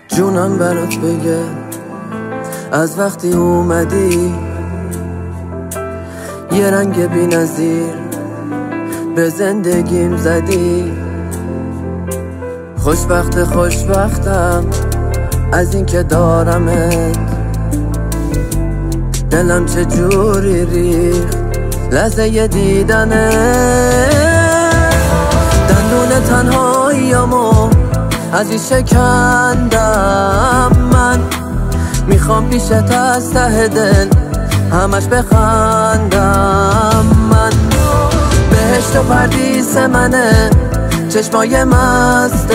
جونم برات بگه از وقتی اومدی یه رنگ بی نظیر به زندگیم زدی. خوشبختم از این که دارمت، دلم چه جوری ریخت لحظه دیدنت. دندون تنهاییامو از این شکندم، من میخوام پیشت از ته دل همش بخندم. من بهشت و پردیس منه چشمای مست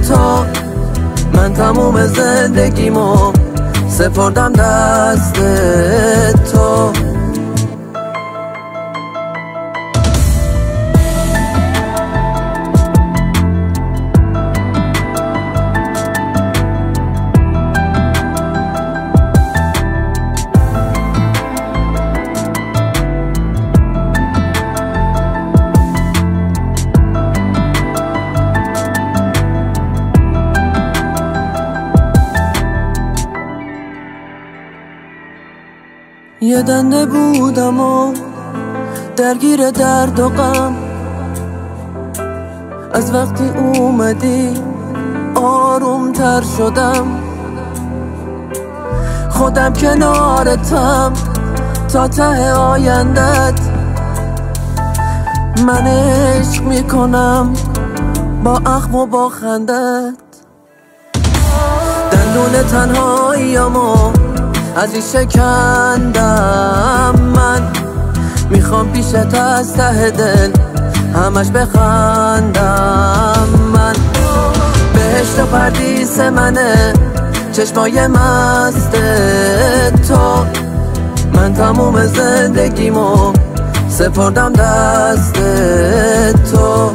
تو، من تموم زندگیمو سپردم دست تو. یه دنده بودم و درگیر درد و غم، از وقتی اومدی آروم تر شدم. خودم کنارتم تا ته آیندت، من عشق میکنم با اخم و با خندت. دندون تنهاییامو از این شکندم، من میخوام پیشت از ته دل همش بخندم. من بهشت و پردیس منه چشمای مست تو، من تموم زندگیمو سپردم دست تو.